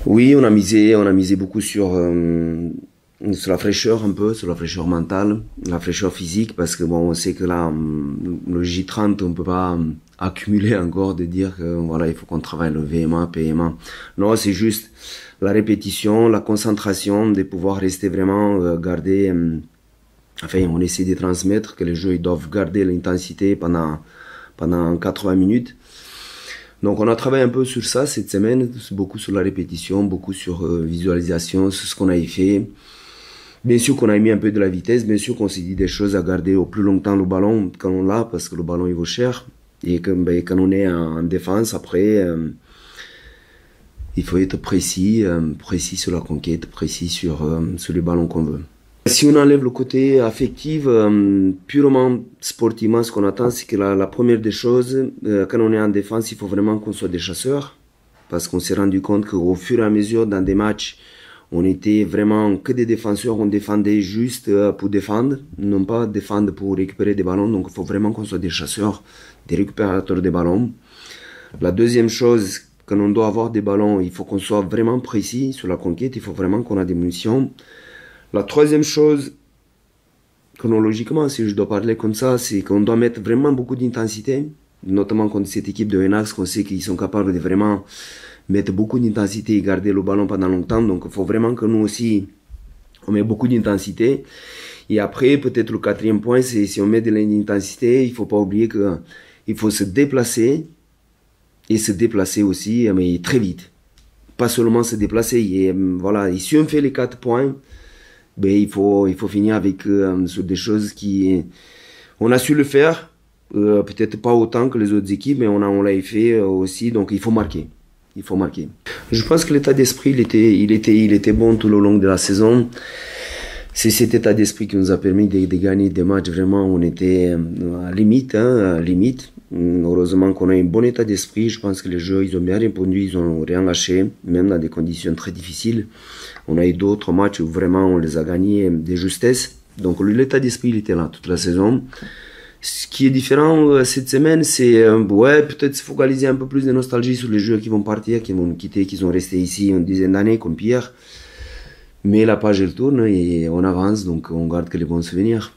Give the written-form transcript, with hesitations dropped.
Oui, on a misé beaucoup sur la fraîcheur un peu, sur la fraîcheur mentale, la fraîcheur physique, parce que bon, on sait que là, le J30, on peut pas accumuler encore de dire que voilà, il faut qu'on travaille le VMA, PMA. Non, c'est juste la répétition, la concentration, de pouvoir rester vraiment garder. Enfin, on essaie de transmettre que les jeux ils doivent garder l'intensité pendant 80 minutes. Donc on a travaillé un peu sur ça cette semaine, beaucoup sur la répétition, beaucoup sur visualisation, sur ce qu'on avait fait. Bien sûr qu'on a mis un peu de la vitesse, bien sûr qu'on s'est dit des choses à garder au plus longtemps le ballon quand on l'a, parce que le ballon il vaut cher. Et que, quand on est en défense, après, il faut être précis, précis sur la conquête, précis sur les ballons qu'on veut. Si on enlève le côté affectif, purement sportivement, ce qu'on attend, c'est que la première des choses, quand on est en défense, il faut vraiment qu'on soit des chasseurs. Parce qu'on s'est rendu compte qu'au fur et à mesure, dans des matchs, on était vraiment que des défenseurs, on défendait juste pour défendre, non pas défendre pour récupérer des ballons. Donc il faut vraiment qu'on soit des chasseurs, des récupérateurs de ballons. La deuxième chose, quand on doit avoir des ballons, il faut qu'on soit vraiment précis sur la conquête, il faut vraiment qu'on ait des munitions. La troisième chose, chronologiquement, si je dois parler comme ça, c'est qu'on doit mettre vraiment beaucoup d'intensité, notamment contre cette équipe de Enax, qu'on sait qu'ils sont capables de vraiment mettre beaucoup d'intensité et garder le ballon pendant longtemps. Donc il faut vraiment que nous aussi, on met beaucoup d'intensité. Et après, peut-être le quatrième point, c'est si on met de l'intensité, il ne faut pas oublier qu'il faut se déplacer, et se déplacer aussi, mais très vite. Pas seulement se déplacer, et voilà, et si on fait les 4 points, ben, il faut finir avec sur des choses qui... On a su le faire, peut-être pas autant que les autres équipes, mais on l'a fait aussi, donc il faut marquer. Il faut marquer. Je pense que l'état d'esprit, il était bon tout le long de la saison. C'est cet état d'esprit qui nous a permis de gagner des matchs. Vraiment, on était à limite, hein, à limite. Heureusement qu'on a un bon état d'esprit. Je pense que les joueurs, ils ont bien répondu, ils ont rien lâché, même dans des conditions très difficiles. On a eu d'autres matchs où vraiment on les a gagnés de justesse. Donc l'état d'esprit, il était là toute la saison. Ce qui est différent cette semaine, c'est ouais, peut-être se focaliser un peu plus de nostalgie sur les joueurs qui vont partir, qui vont nous quitter, qui sont restés ici une dizaine d'années, comme Pierre. Mais la page elle tourne et on avance, donc on garde que les bons souvenirs.